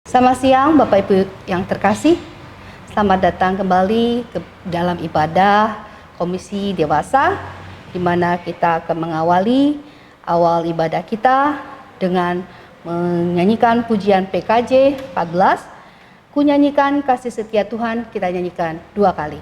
Selamat siang Bapak Ibu yang terkasih. Selamat datang kembali ke dalam ibadah Komisi Dewasa, di mana kita akan mengawali awal ibadah kita dengan menyanyikan pujian PKJ 14. Ku nyanyikan kasih setia Tuhan, kita nyanyikan 2 kali.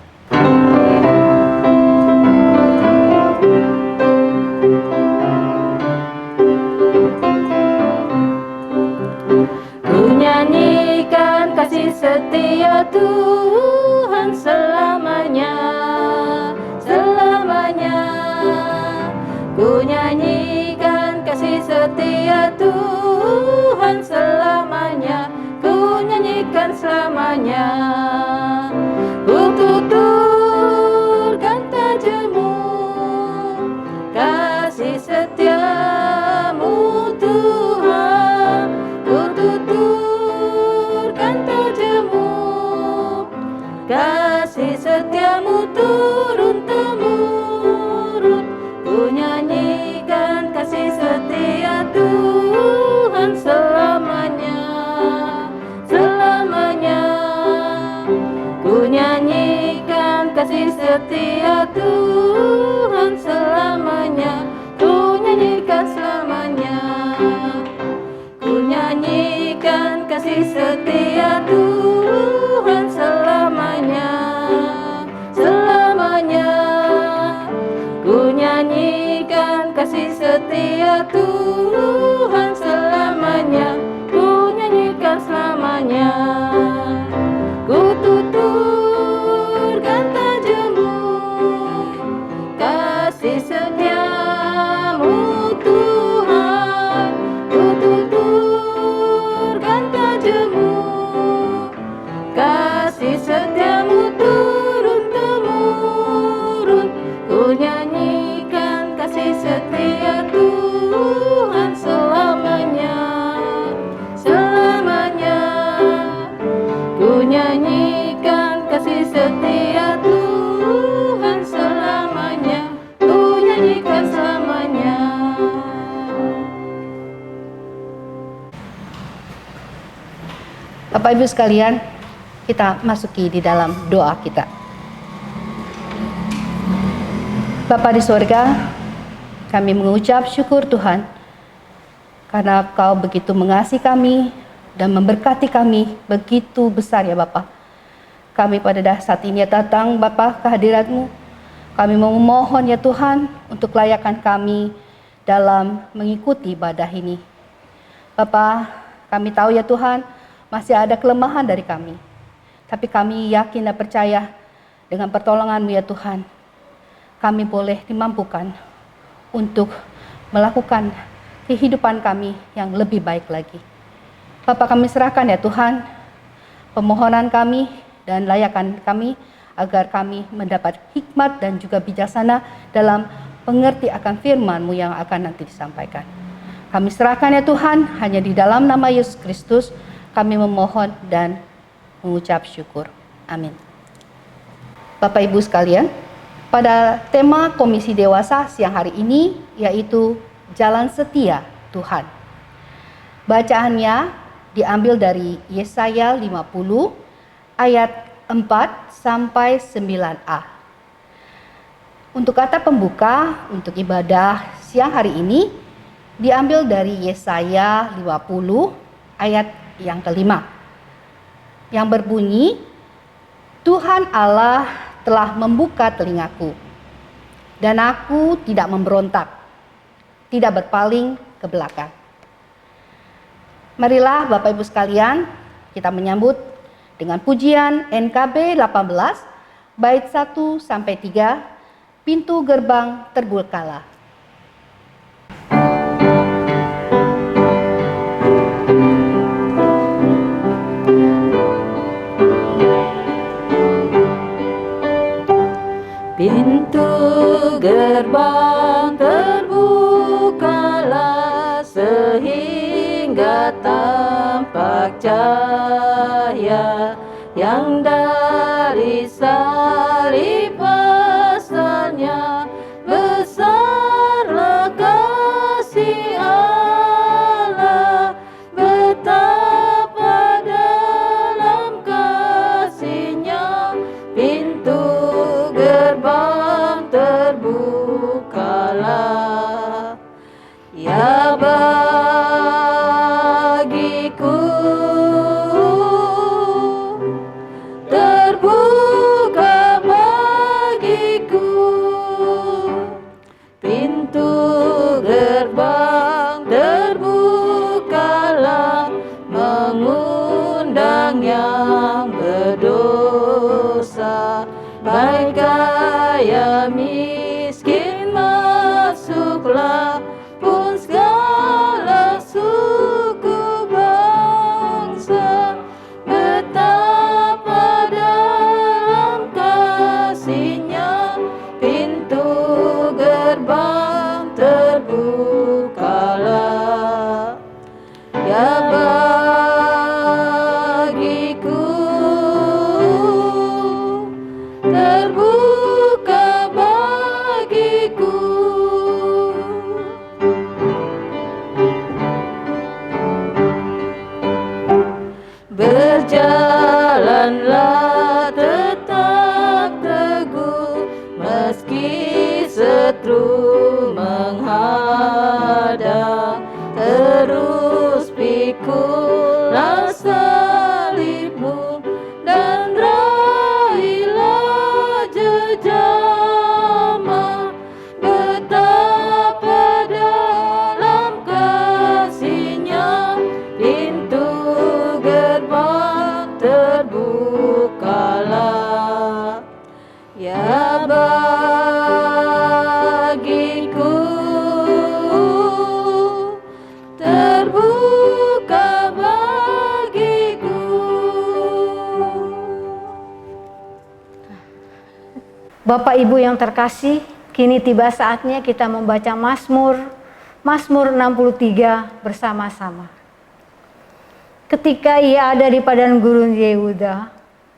Nyanyikan kasih setia Tuhan selamanya, selamanya. Ku nyanyikan kasih setia Tuhan selamanya, ku nyanyikan selamanya. Ku tuturkan tajammu, kasih setiamu Tuhan. Ku tuturkan tajammu, kasih setiamu turun-temurun. Ku nyanyikan kasih setia Tuhan selamanya, selamanya. Ku nyanyikan kasih setia Tuhan selamanya, ku nyanyikan selamanya. Ku nyanyikan kasih setia Tuhan selamanya, selamanya. Ku nyanyikan kasih setia Tuhan selamanya, ku nyanyikan selamanya. Ku tuturkan tajammu, kasih setiamu Tuhan. Ku tuturkan tajammu, kasih setiamu turun-temurun. Ku nyanyikan kasih setia Tuhan selamanya, selamanya. Ku nyanyikan kasih setia Tuhan selamanya, ku nyanyikan selamanya. Bapak Ibu sekalian, kita masuki di dalam doa kita. Bapa di sorga, kami mengucap syukur Tuhan, karena Kau begitu mengasihi kami dan memberkati kami begitu besar ya Bapa. Kami pada saat ini datang Bapa ke hadirat-Mu. Kami memohon ya Tuhan untuk layakan kami dalam mengikuti ibadah ini. Bapa, kami tahu ya Tuhan, masih ada kelemahan dari kami. Tapi kami yakin dan percaya dengan pertolongan-Mu ya Tuhan, kami boleh dimampukan untuk melakukan kehidupan kami yang lebih baik lagi. Bapak, kami serahkan ya Tuhan permohonan kami dan layakan kami agar kami mendapat hikmat dan juga bijaksana dalam pengerti akan firman-Mu yang akan nanti disampaikan. Kami serahkan ya Tuhan, hanya di dalam nama Yesus Kristus kami memohon dan mengucap syukur. Amin. Bapak Ibu sekalian, pada tema Komisi Dewasa siang hari ini yaitu Jalan Setia Tuhan. Bacaannya diambil dari Yesaya 50 ayat 4 sampai 9a. Untuk kata pembuka untuk ibadah siang hari ini diambil dari Yesaya 50 ayat yang kelima, yang berbunyi, Tuhan Allah telah membuka telingaku, dan aku tidak memberontak, tidak berpaling ke belakang. Marilah Bapak Ibu sekalian, kita menyambut dengan pujian NKB 18, bait 1 sampai 3, pintu gerbang terbukalah. Pintu gerbang terbukalah sehingga tampak cahaya yang dari salib pesannya. Besarlah kasih Allah, betapa Berjalanlah tetap teguh meski setru menghadang, terus pikulah salibmu dan raihlah jejama. Betapa dalam kasih-Nya pintu gerbang terbukalah. Ya bagiku terbuka bagiku. Bapak Ibu yang terkasih, kini tiba saatnya kita membaca Mazmur 63 bersama-sama. Ketika ia ada di padang gurun Yehuda,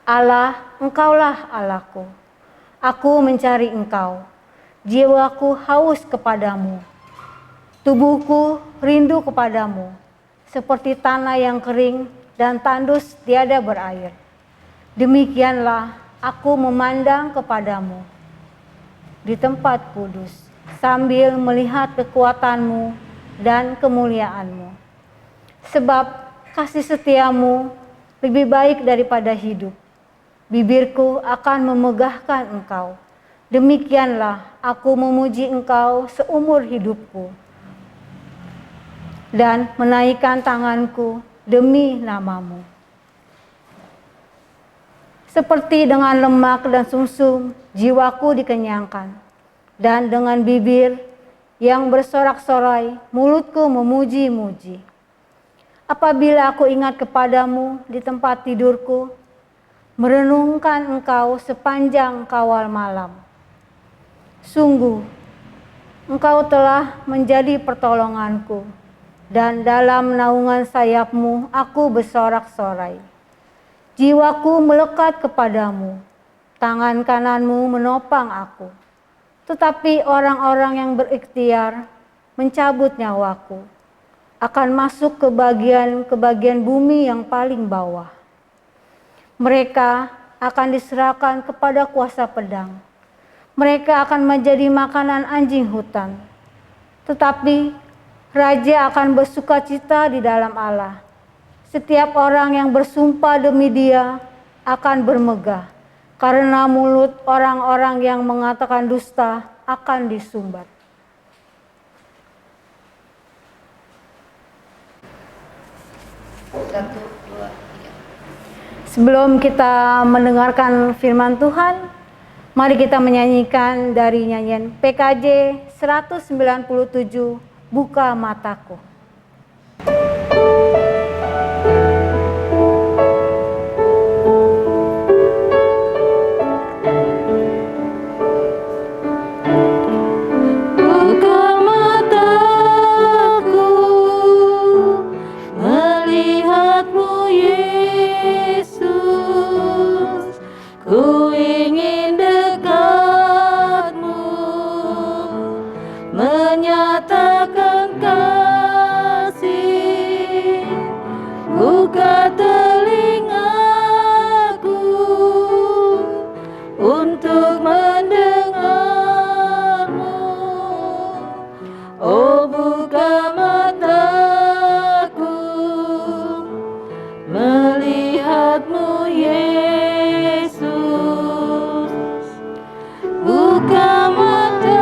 Allah, Engkaulah Allahku. Aku mencari Engkau, jiwaku haus kepadamu. Tubuhku rindu kepadamu, seperti tanah yang kering dan tandus tiada berair. Demikianlah aku memandang kepadamu di tempat kudus, sambil melihat kekuatan-Mu dan kemuliaan-Mu. Sebab kasih setia-Mu lebih baik daripada hidup. Bibirku akan memegahkan Engkau. Demikianlah aku memuji Engkau seumur hidupku dan menaikkan tanganku demi nama-Mu. Seperti dengan lemak dan sumsum, jiwaku dikenyangkan, dan dengan bibir yang bersorak-sorai, mulutku memuji-muji. Apabila aku ingat kepadamu di tempat tidurku, merenungkan Engkau sepanjang kawal malam. Sungguh, Engkau telah menjadi pertolonganku, dan dalam naungan sayap-Mu aku bersorak-sorai. Jiwaku melekat kepadamu, tangan kananmu menopang aku. Tetapi orang-orang yang berikhtiar mencabut nyawaku akan masuk ke bagian bumi yang paling bawah. Mereka akan diserahkan kepada kuasa pedang. Mereka akan menjadi makanan anjing hutan. Tetapi raja akan bersukacita di dalam Allah. Setiap orang yang bersumpah demi Dia akan bermegah, karena mulut orang-orang yang mengatakan dusta akan disumbat. Satu, dua, tiga. Sebelum kita mendengarkan firman Tuhan, mari kita menyanyikan dari nyanyian PKJ 197, Buka Mataku. Ku ingin dekatmu, menyatakan kasih. Buka telingaku untuk mendengarmu. Oh, buka mataku, melihatmu Yesus. Buka mataku,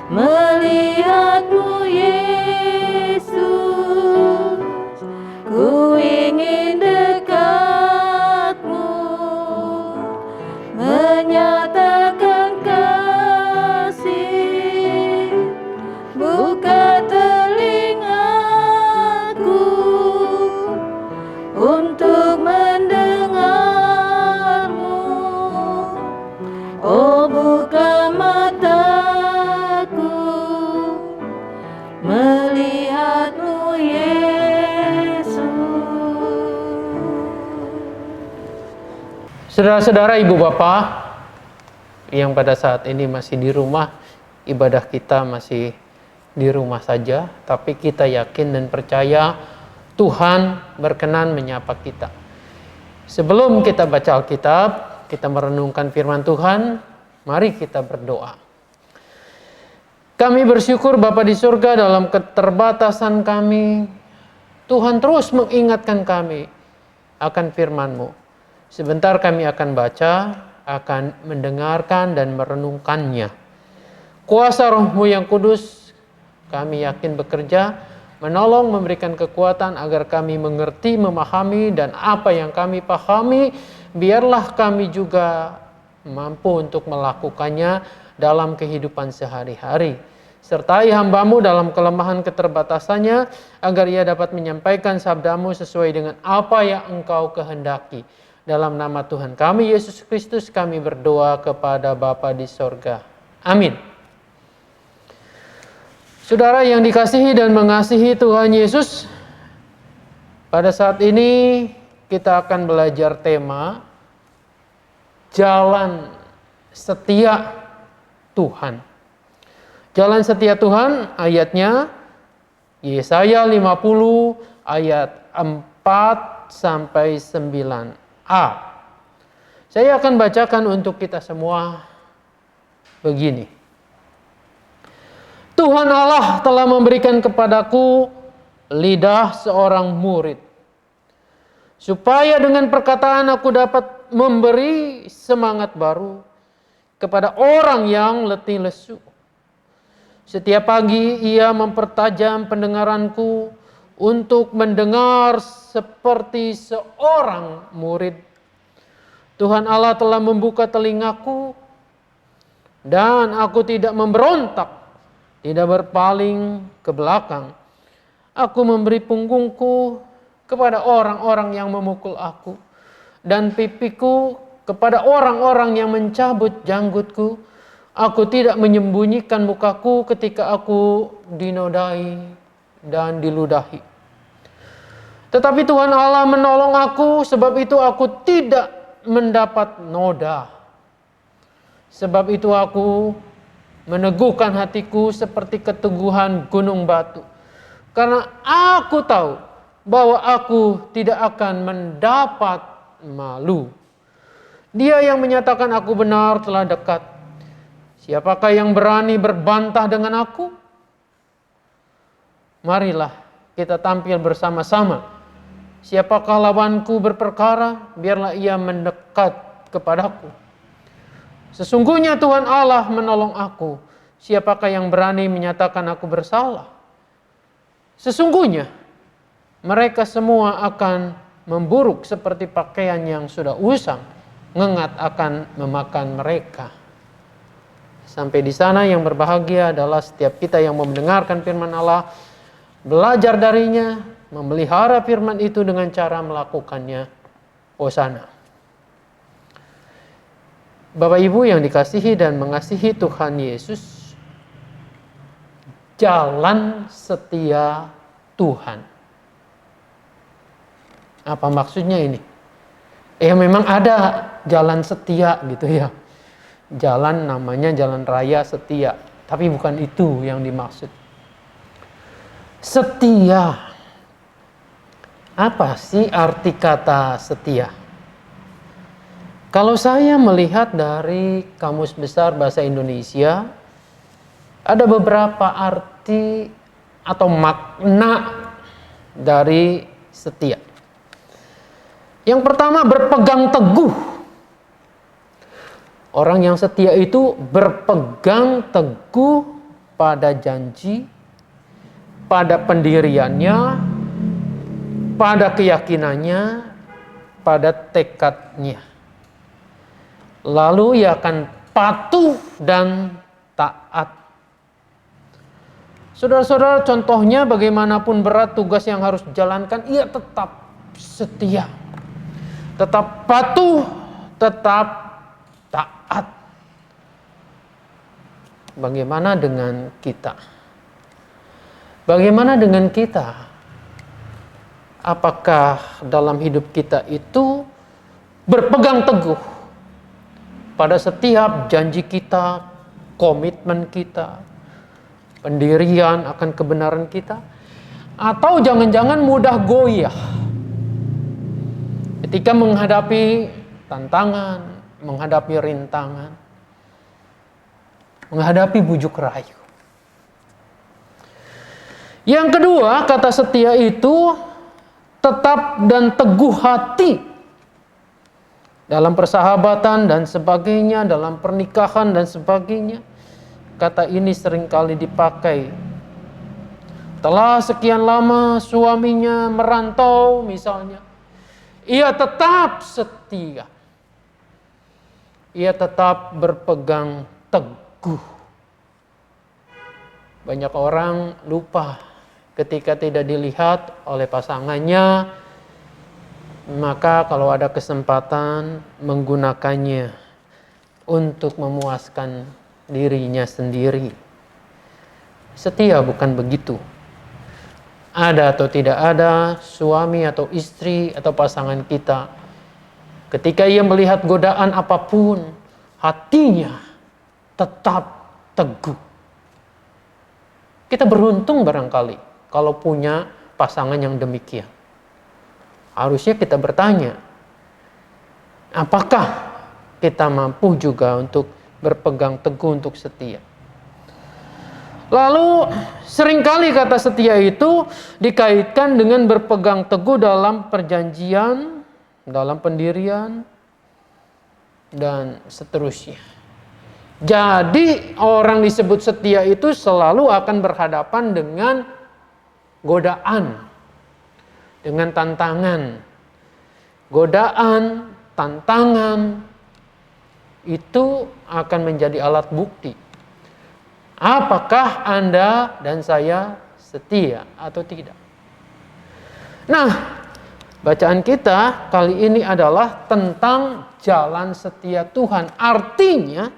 melihatmu Yesus. Ku ingin dekatmu, menyatakan kasih. Buka telingaku untuk mendengarmu. Oh, buka mataku, melihatmu Yesus. Saudara-saudara, ibu bapak yang pada saat ini masih di rumah, ibadah kita masih di rumah saja, tapi kita yakin dan percaya Tuhan berkenan menyapa kita. Sebelum kita baca Alkitab, kita merenungkan firman Tuhan, mari kita berdoa. Kami bersyukur Bapa di surga, dalam keterbatasan kami, Tuhan terus mengingatkan kami akan firman-Mu. Sebentar kami akan baca, akan mendengarkan dan merenungkannya. Kuasa Roh-Mu yang kudus, kami yakin bekerja, menolong, memberikan kekuatan agar kami mengerti, memahami, dan apa yang kami pahami, biarlah kami juga mampu untuk melakukannya dalam kehidupan sehari-hari. Sertai hamba-Mu dalam kelemahan keterbatasannya, agar ia dapat menyampaikan sabda-Mu sesuai dengan apa yang Engkau kehendaki. Dalam nama Tuhan kami, Yesus Kristus, kami berdoa kepada Bapa di sorga. Amin. Saudara yang dikasihi dan mengasihi Tuhan Yesus, pada saat ini kita akan belajar tema Jalan Setia Tuhan. Jalan Setia Tuhan ayatnya Yesaya 50 ayat 4 sampai 9a. Saya akan bacakan untuk kita semua begini. Tuhan Allah telah memberikan kepadaku lidah seorang murid, supaya dengan perkataan aku dapat memberi semangat baru kepada orang yang letih lesu. Setiap pagi ia mempertajam pendengaranku untuk mendengar seperti seorang murid. Tuhan Allah telah membuka telingaku dan aku tidak memberontak, tidak berpaling ke belakang. Aku memberi punggungku kepada orang-orang yang memukul aku, dan pipiku kepada orang-orang yang mencabut janggutku. Aku tidak menyembunyikan mukaku ketika aku dinodai dan diludahi. Tetapi Tuhan Allah menolong aku, sebab itu aku tidak mendapat noda. Sebab itu aku meneguhkan hatiku seperti keteguhan gunung batu. Karena aku tahu bahwa aku tidak akan mendapat malu. Dia yang menyatakan aku benar telah dekat. Siapakah yang berani berbantah dengan aku? Marilah kita tampil bersama-sama. Siapakah lawanku berperkara? Biarlah ia mendekat kepadaku. Sesungguhnya Tuhan Allah menolong aku. Siapakah yang berani menyatakan aku bersalah? Sesungguhnya mereka semua akan memburuk seperti pakaian yang sudah usang. Ngengat akan memakan mereka. Sampai di sana yang berbahagia adalah setiap kita yang mendengarkan firman Allah, belajar darinya, memelihara firman itu dengan cara melakukannya. Hosana. Bapak Ibu yang dikasihi dan mengasihi Tuhan Yesus, jalan setia Tuhan. Apa maksudnya ini? Memang ada jalan setia gitu ya. Jalan namanya jalan raya setia, tapi bukan itu yang dimaksud. Setia. Apa sih arti kata setia? Kalau saya melihat dari Kamus Besar Bahasa Indonesia, ada beberapa arti atau makna dari setia. Yang pertama, berpegang teguh. Orang yang setia itu berpegang teguh pada janji, pada pendiriannya, pada keyakinannya, pada tekadnya. Lalu ia akan patuh dan taat. Saudara-saudara, contohnya bagaimanapun berat tugas yang harus dijalankan, ia tetap setia. Tetap patuh, tetap taat. Bagaimana dengan kita? Bagaimana dengan kita? Apakah dalam hidup kita itu berpegang teguh pada setiap janji kita, komitmen kita, pendirian, akan kebenaran kita? Atau jangan-jangan mudah goyah ketika menghadapi tantangan, menghadapi rintangan, menghadapi bujuk rayu? Yang kedua, kata setia itu tetap dan teguh hati dalam persahabatan dan sebagainya, dalam pernikahan dan sebagainya. Kata ini seringkali dipakai. Telah sekian lama suaminya merantau misalnya, ia tetap setia. Ia tetap berpegang teguh. Banyak orang lupa ketika tidak dilihat oleh pasangannya, maka kalau ada kesempatan menggunakannya untuk memuaskan dirinya sendiri. Setia bukan begitu. Ada atau tidak ada suami atau istri atau pasangan kita, ketika ia melihat godaan apapun, hatinya tetap teguh. Kita beruntung barangkali kalau punya pasangan yang demikian. Harusnya kita bertanya, apakah kita mampu juga untuk berpegang teguh untuk setia? Lalu seringkali kata setia itu dikaitkan dengan berpegang teguh dalam perjanjian, dalam pendirian, dan seterusnya. Jadi orang disebut setia itu selalu akan berhadapan dengan godaan, dengan tantangan. Godaan, tantangan itu akan menjadi alat bukti. Apakah Anda dan saya setia atau tidak? Nah, bacaan kita kali ini adalah tentang jalan setia Tuhan. Artinya,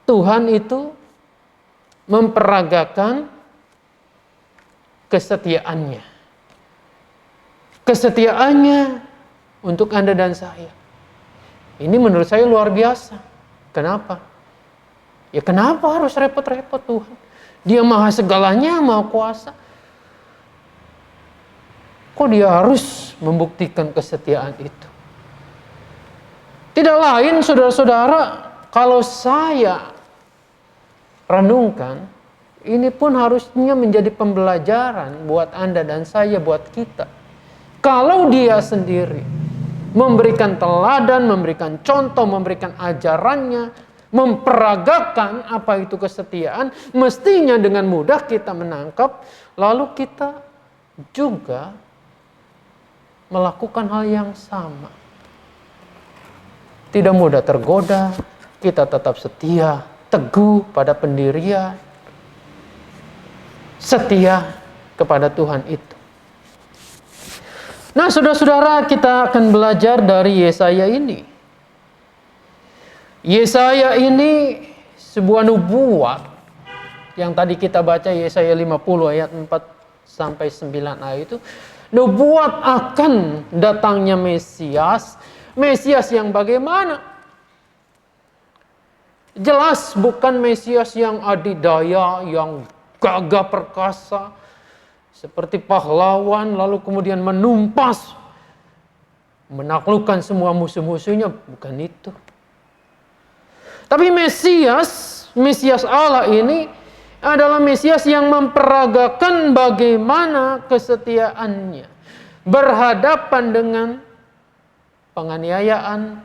Tuhan itu memperagakan kesetiaannya. Kesetiaannya untuk Anda dan saya. Ini menurut saya luar biasa. Kenapa? Ya kenapa harus repot-repot Tuhan? Dia maha segalanya, maha kuasa. Kok dia harus membuktikan kesetiaan itu? Tidak lain saudara-saudara, kalau saya renungkan, ini pun harusnya menjadi pembelajaran buat Anda dan saya, buat kita. Kalau dia sendiri memberikan teladan, memberikan contoh, memberikan ajarannya, memperagakan apa itu kesetiaan, mestinya dengan mudah kita menangkap, lalu kita juga melakukan hal yang sama. Tidak mudah tergoda, kita tetap setia, teguh pada pendirian, setia kepada Tuhan itu. Nah, saudara-saudara, kita akan belajar dari Yesaya ini. Yesaya ini sebuah nubuat yang tadi kita baca, Yesaya 50 ayat 4 sampai 9a itu. Nubuat akan datangnya Mesias. Mesias yang bagaimana? Jelas bukan Mesias yang adidaya, yang gagah perkasa, seperti pahlawan lalu kemudian menumpas, menaklukkan semua musuh-musuhnya. Bukan itu. Tapi Mesias Allah ini adalah Mesias yang memperagakan bagaimana kesetiaannya berhadapan dengan penganiayaan,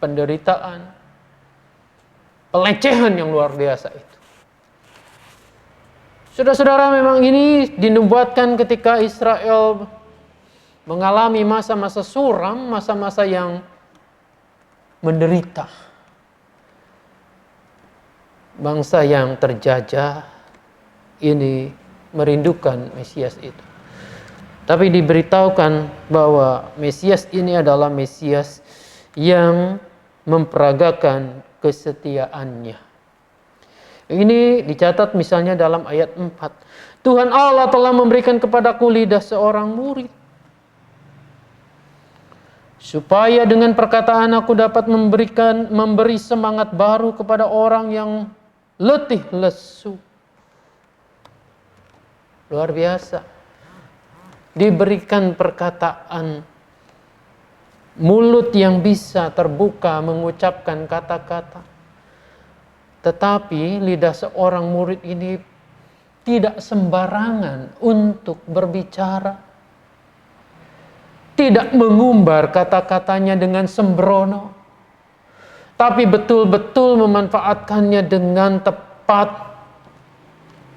penderitaan, pelecehan yang luar biasa itu. Saudara-saudara, memang ini dinubuatkan ketika Israel mengalami masa-masa suram, masa-masa yang menderita. Bangsa yang terjajah ini merindukan Mesias itu. Tapi diberitahukan bahwa Mesias ini adalah Mesias yang memperagakan kesetiaannya. Ini dicatat misalnya dalam ayat 4. Tuhan Allah telah memberikan kepadaku lidah seorang murid, supaya dengan perkataan aku dapat memberi semangat baru kepada orang yang letih lesu. Luar biasa. Diberikan perkataan, mulut yang bisa terbuka mengucapkan kata-kata. Tetapi lidah seorang murid ini tidak sembarangan untuk berbicara. Tidak mengumbar kata-katanya dengan sembrono. Tapi betul-betul memanfaatkannya dengan tepat.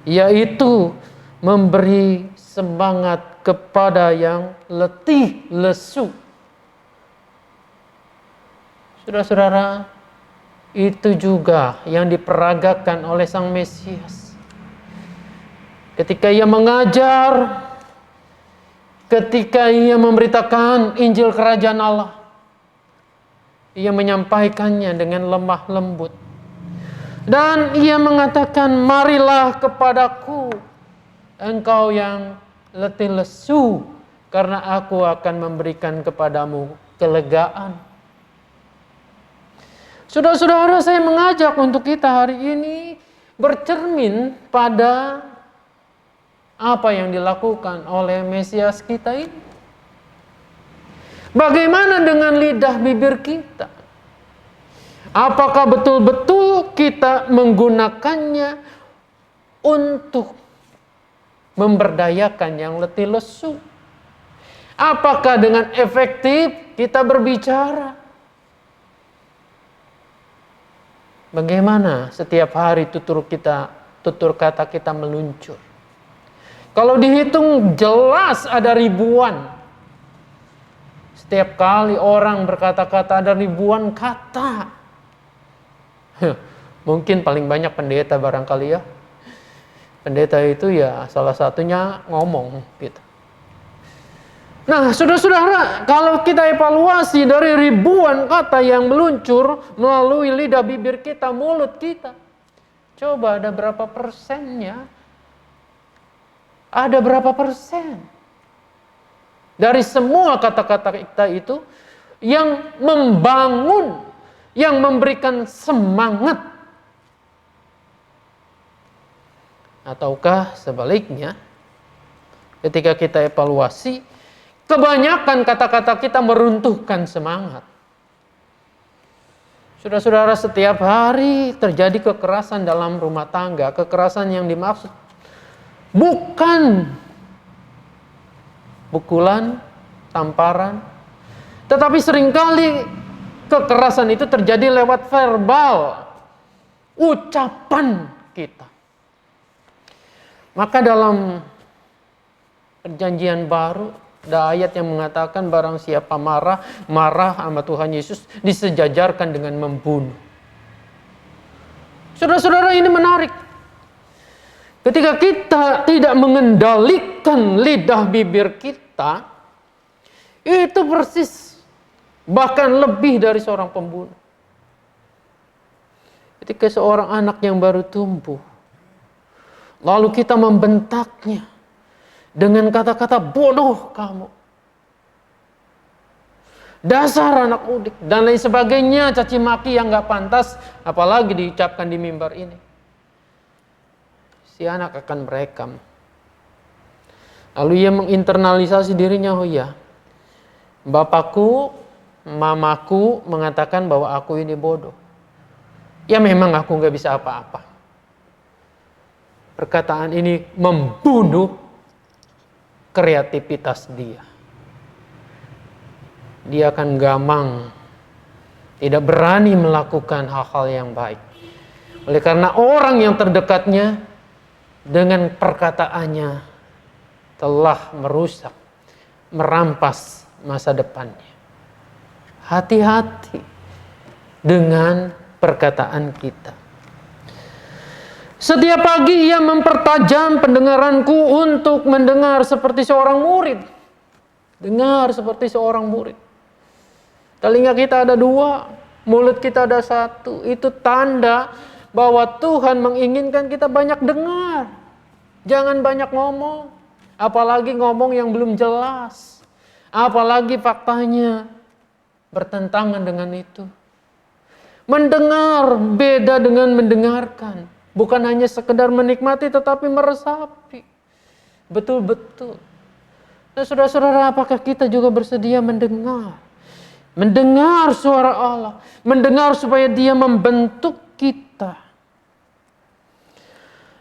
Yaitu memberi semangat kepada yang letih lesu. Saudara-saudara, itu juga yang diperagakan oleh Sang Mesias. Ketika ia mengajar, ketika ia memberitakan Injil Kerajaan Allah, ia menyampaikannya dengan lemah lembut. Dan ia mengatakan, marilah kepadaku, engkau yang letih lesu, karena aku akan memberikan kepadamu kelegaan. Saudara-saudara, saya mengajak untuk kita hari ini bercermin pada apa yang dilakukan oleh Mesias kita ini. Bagaimana dengan lidah bibir kita? Apakah betul-betul kita menggunakannya untuk memberdayakan yang letih lesu? Apakah dengan efektif kita berbicara? Bagaimana setiap hari tutur kata kita meluncur? Kalau dihitung jelas ada ribuan. Setiap kali orang berkata-kata ada ribuan kata. Mungkin paling banyak pendeta barangkali ya. Pendeta itu ya salah satunya ngomong gitu. Nah, saudara-saudara, kalau kita evaluasi dari ribuan kata yang meluncur melalui lidah bibir kita, mulut kita, coba ada berapa persennya? Ada berapa persen dari semua kata-kata kita itu yang membangun, yang memberikan semangat? Ataukah sebaliknya, ketika kita evaluasi, kebanyakan kata-kata kita meruntuhkan semangat? Saudara-saudara, setiap hari terjadi kekerasan dalam rumah tangga. Kekerasan yang dimaksud bukan pukulan, tamparan, tetapi seringkali kekerasan itu terjadi lewat verbal, ucapan kita. Maka dalam Perjanjian Baru ada ayat yang mengatakan barang siapa marah sama Tuhan Yesus disejajarkan dengan membunuh. Saudara-saudara, ini menarik. Ketika kita tidak mengendalikan lidah bibir kita, itu persis bahkan lebih dari seorang pembunuh. Ketika seorang anak yang baru tumbuh, lalu kita membentaknya dengan kata-kata bodoh kamu, dasar anak udik, dan lain sebagainya, caci maki yang gak pantas, apalagi diucapkan di mimbar ini, si anak akan merekam. Lalu ia menginternalisasi dirinya, oh iya, bapakku, mamaku mengatakan bahwa aku ini bodoh. Ya memang aku gak bisa apa-apa. Perkataan ini membunuh kreativitas dia. Dia akan gamang, tidak berani melakukan hal-hal yang baik. Oleh karena orang yang terdekatnya dengan perkataannya telah merusak, merampas masa depannya. Hati-hati dengan perkataan kita. Setiap pagi ia mempertajam pendengaranku untuk mendengar seperti seorang murid. Dengar seperti seorang murid. Telinga kita ada 2, mulut kita ada 1. Itu tanda bahwa Tuhan menginginkan kita banyak dengar. Jangan banyak ngomong. Apalagi ngomong yang belum jelas. Apalagi faktanya bertentangan dengan itu. Mendengar beda dengan mendengarkan. Bukan hanya sekedar menikmati tetapi meresapi. betul-betul. Nah, saudara-saudara, apakah kita juga bersedia mendengar? Mendengar suara Allah, mendengar supaya Dia membentuk kita.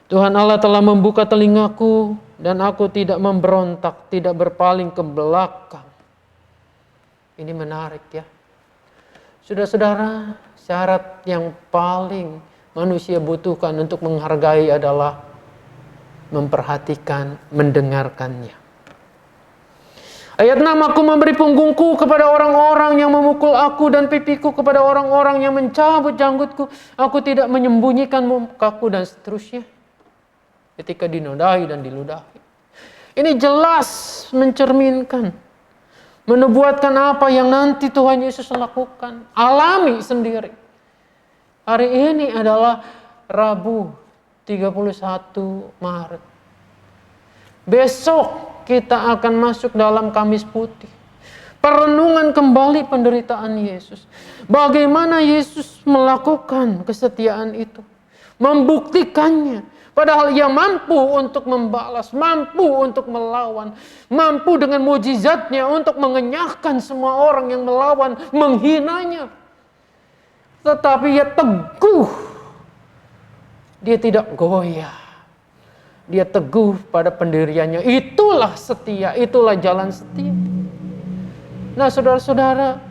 Tuhan Allah telah membuka telingaku dan aku tidak memberontak, tidak berpaling ke belakang. Ini menarik ya. Saudara-saudara, syarat yang paling manusia butuhkan untuk menghargai adalah memperhatikan, mendengarkannya. Ayat 6, aku memberi punggungku kepada orang-orang yang memukul aku dan pipiku kepada orang-orang yang mencabut janggutku. Aku tidak menyembunyikan mukaku dan seterusnya. Ketika dinodai dan diludahi. Ini jelas mencerminkan, menubuatkan apa yang nanti Tuhan Yesus lakukan. Alami sendiri. Hari ini adalah Rabu 31 Maret. Besok kita akan masuk dalam Kamis Putih. Perenungan kembali penderitaan Yesus. Bagaimana Yesus melakukan kesetiaan itu. Membuktikannya. Padahal Ia mampu untuk membalas. Mampu untuk melawan. Mampu dengan mujizatnya untuk mengenyahkan semua orang yang melawan. Menghinanya. Tetapi Ia teguh. Dia tidak goyah. Dia teguh pada pendiriannya. Itulah setia, itulah jalan setia. Nah, saudara-saudara,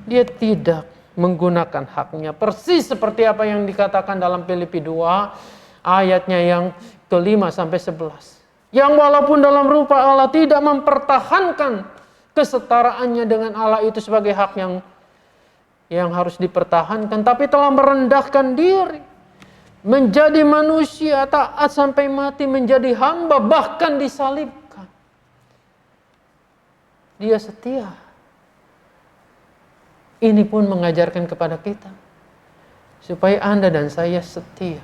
Dia tidak menggunakan haknya. Persis seperti apa yang dikatakan dalam Filipi 2, ayatnya yang ke-5 sampai 11. Yang walaupun dalam rupa Allah tidak mempertahankan kesetaraannya dengan Allah itu sebagai hak yang harus dipertahankan, tapi telah merendahkan diri. Menjadi manusia taat sampai mati, menjadi hamba, bahkan disalibkan. Dia setia. Ini pun mengajarkan kepada kita. Supaya Anda dan saya setia.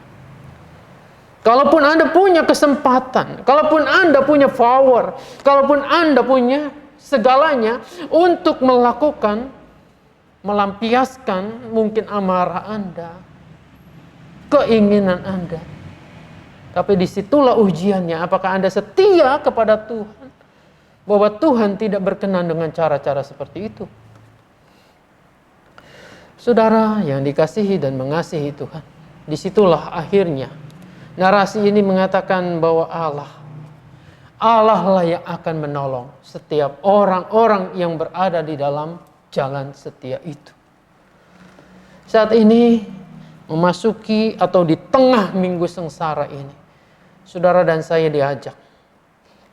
Kalaupun Anda punya kesempatan, kalaupun Anda punya power, kalaupun Anda punya segalanya untuk melakukan, melampiaskan mungkin amarah Anda, keinginan Anda. Tapi disitulah ujiannya. Apakah Anda setia kepada Tuhan? Bahwa Tuhan tidak berkenan dengan cara-cara seperti itu. Saudara yang dikasihi dan mengasihi Tuhan. Disitulah akhirnya. Narasi ini mengatakan bahwa Allah lah yang akan menolong setiap orang-orang yang berada di dalam jalan setia itu. Saat ini memasuki atau di tengah minggu sengsara ini, saudara dan saya diajak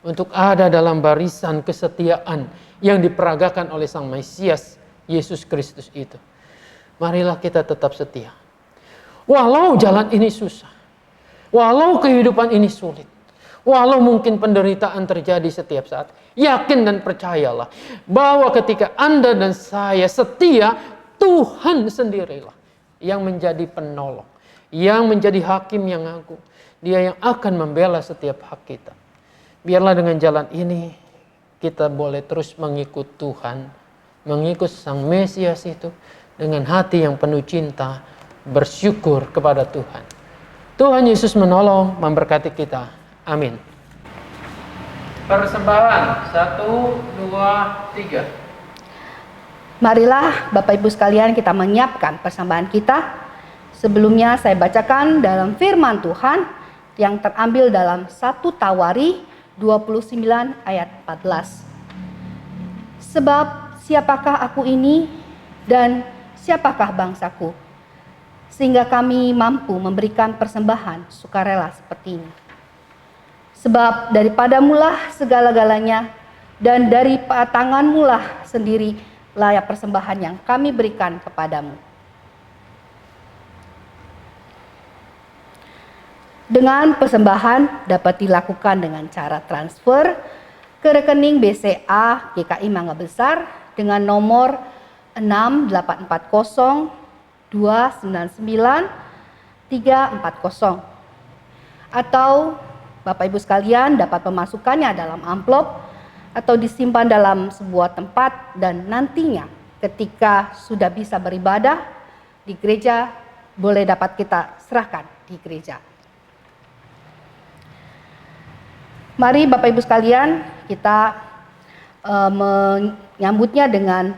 untuk ada dalam barisan kesetiaan yang diperagakan oleh Sang Mesias Yesus Kristus itu. Marilah kita tetap setia. Walau jalan ini susah, walau kehidupan ini sulit, walau mungkin penderitaan terjadi setiap saat, yakin dan percayalah bahwa ketika Anda dan saya setia, Tuhan sendirilah yang menjadi penolong, yang menjadi hakim yang agung. Dia yang akan membela setiap hak kita. Biarlah dengan jalan ini kita boleh terus mengikut Tuhan, mengikut Sang Mesias itu dengan hati yang penuh cinta, bersyukur kepada Tuhan. Tuhan Yesus menolong, memberkati kita. Amin. Persembahan 1, 2, 3. Marilah Bapak Ibu sekalian kita menyiapkan persembahan kita. Sebelumnya saya bacakan dalam firman Tuhan yang terambil dalam 1 Tawari 29 ayat 14. Sebab siapakah aku ini dan siapakah bangsaku, sehingga kami mampu memberikan persembahan sukarela seperti ini. Sebab daripadamulah segala-galanya dan dari tanganmulah sendiri layak persembahan yang kami berikan kepadamu. Dengan persembahan dapat dilakukan dengan cara transfer ke rekening BCA GKI Mangga Besar dengan nomor 6840299 atau Bapak Ibu sekalian dapat memasukkannya dalam amplop atau disimpan dalam sebuah tempat dan nantinya ketika sudah bisa beribadah di gereja boleh dapat kita serahkan di gereja. Mari Bapak Ibu sekalian, kita menyambutnya dengan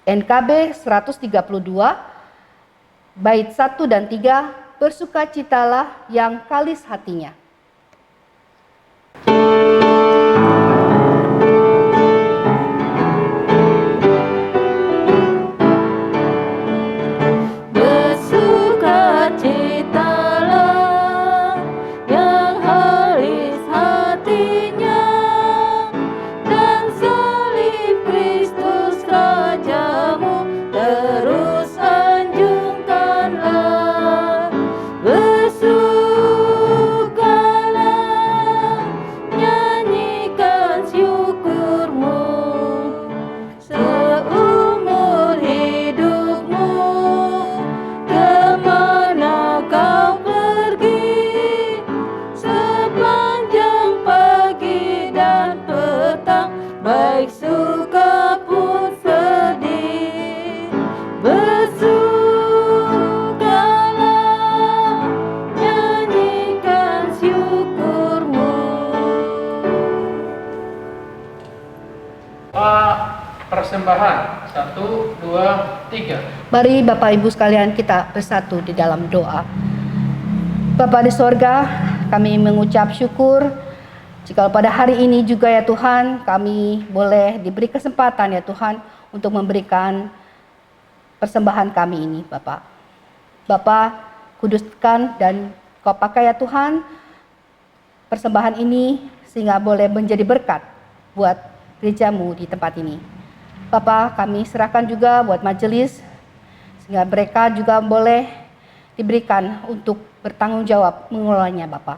NKB 132, bait 1 dan 3, bersukacitalah yang kalis hatinya. Bersukacitalah yang halis hatinya, dan salib Kristus Rajamu terus anjungkanlah. Bersukalah, nyanyikan syukurmu seumur hidupmu. Kemana kau pergi, sepanjang pagi dan petang, baik suka pun sedih. Bersukalah, nyanyikan syukurmu. Persembahan 1, 2, 3. Mari Bapak Ibu sekalian kita bersatu di dalam doa. Bapa di sorga, kami mengucap syukur jika pada hari ini juga ya Tuhan, kami boleh diberi kesempatan ya Tuhan untuk memberikan persembahan kami ini Bapak. Bapak, kuduskan dan Kau pakai ya Tuhan persembahan ini sehingga boleh menjadi berkat buat gerejamu di tempat ini. Bapak, kami serahkan juga buat majelis sehingga mereka juga boleh diberikan untuk bertanggung jawab mengelolanya Bapak.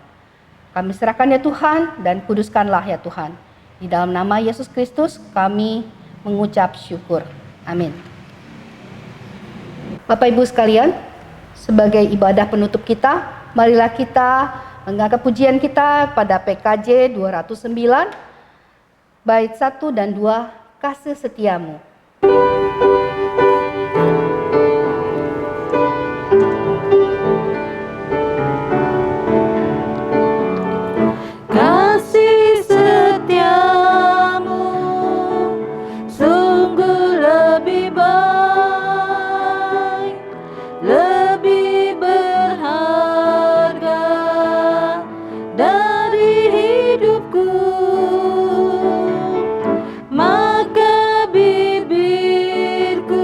Kami serahkan ya Tuhan dan kuduskanlah ya Tuhan. Di dalam nama Yesus Kristus kami mengucap syukur. Amin. Bapak Ibu sekalian, sebagai ibadah penutup kita, marilah kita mengangkat pujian kita pada PKJ 209, bait 1 dan 2, kasih setiamu. Kasih setiamu sungguh lebih baik, lebih berharga dari hidupku. Maka bibirku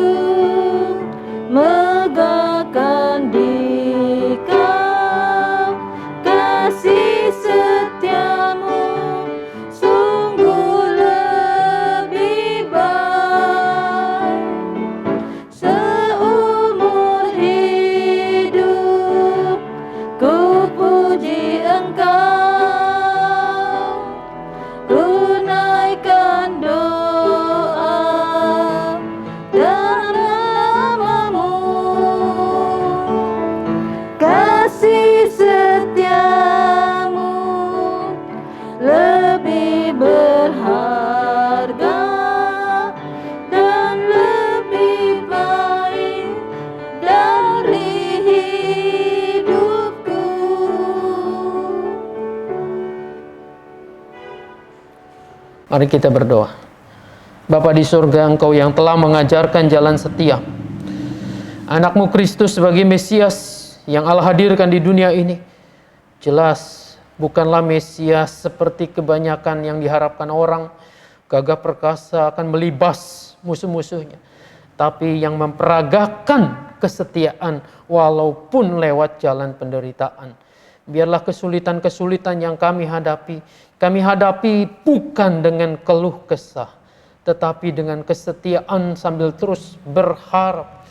megahkan di Kau. Kasih setiamu sungguh lebih baik, seumur hidup ku puji Engkau. Tunaikan doa dalam namamu. Kasih setiamu lebih berharga dan lebih baik dari hidupku. Mari kita berdoa. Bapa di surga, Engkau yang telah mengajarkan jalan setia, Anak-Mu Kristus sebagai Mesias yang Allah hadirkan di dunia ini, jelas bukanlah Mesias seperti kebanyakan yang diharapkan orang, gagah perkasa akan melibas musuh-musuhnya, tapi yang memperagakan kesetiaan walaupun lewat jalan penderitaan. Biarlah kesulitan-kesulitan yang kami hadapi bukan dengan keluh kesah, tetapi dengan kesetiaan sambil terus berharap,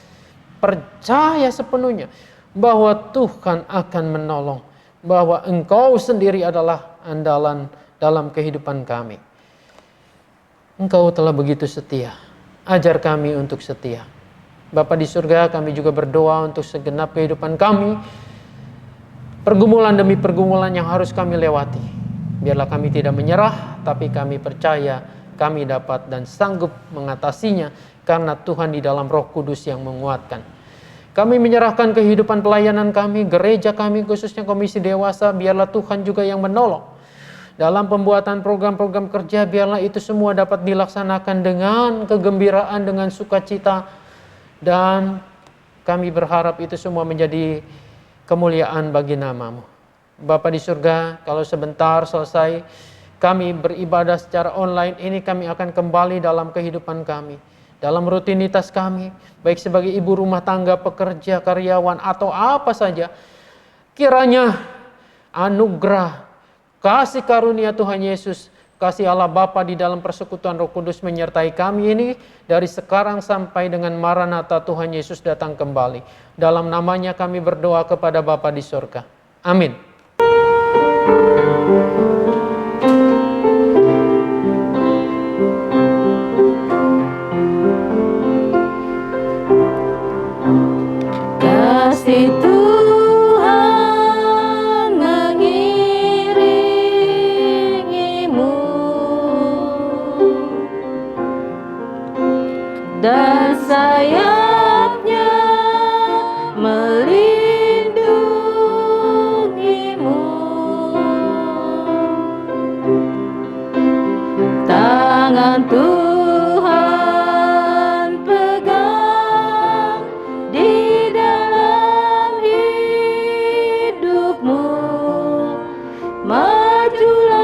percaya sepenuhnya bahwa Tuhan akan menolong, bahwa Engkau sendiri adalah andalan dalam kehidupan kami. Engkau telah begitu setia, ajar kami untuk setia. Bapa di surga, kami juga berdoa untuk segenap kehidupan kami, pergumulan demi pergumulan yang harus kami lewati. Biarlah kami tidak menyerah, tapi kami percaya kami dapat dan sanggup mengatasinya karena Tuhan di dalam Roh Kudus yang menguatkan. Kami menyerahkan kehidupan pelayanan kami, gereja kami, khususnya komisi dewasa, biarlah Tuhan juga yang menolong. dalam pembuatan program-program kerja, biarlah itu semua dapat dilaksanakan dengan kegembiraan, dengan sukacita. Dan kami berharap itu semua menjadi kemuliaan bagi nama-Mu. Bapa di surga, kalau sebentar selesai kami beribadah secara online ini, kami akan kembali dalam kehidupan kami, dalam rutinitas kami, baik sebagai ibu rumah tangga, pekerja, karyawan, atau apa saja. Kiranya anugerah, kasih karunia Tuhan Yesus, kasih Allah Bapa di dalam persekutuan Roh Kudus menyertai kami ini dari sekarang sampai dengan Maranatha Tuhan Yesus datang kembali. Dalam namanya kami berdoa kepada Bapa di surga. Amin. Kasih Tuhan mengiringimu dan sayapnya melindungimu. Tangan Tuhan pegang di dalam hidupmu. Majulah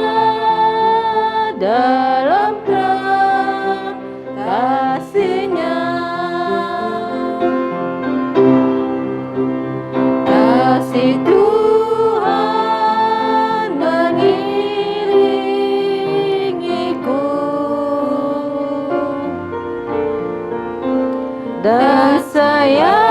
dalam terang kasih-Nya. Kasih Tuhan mengiringiku dan saya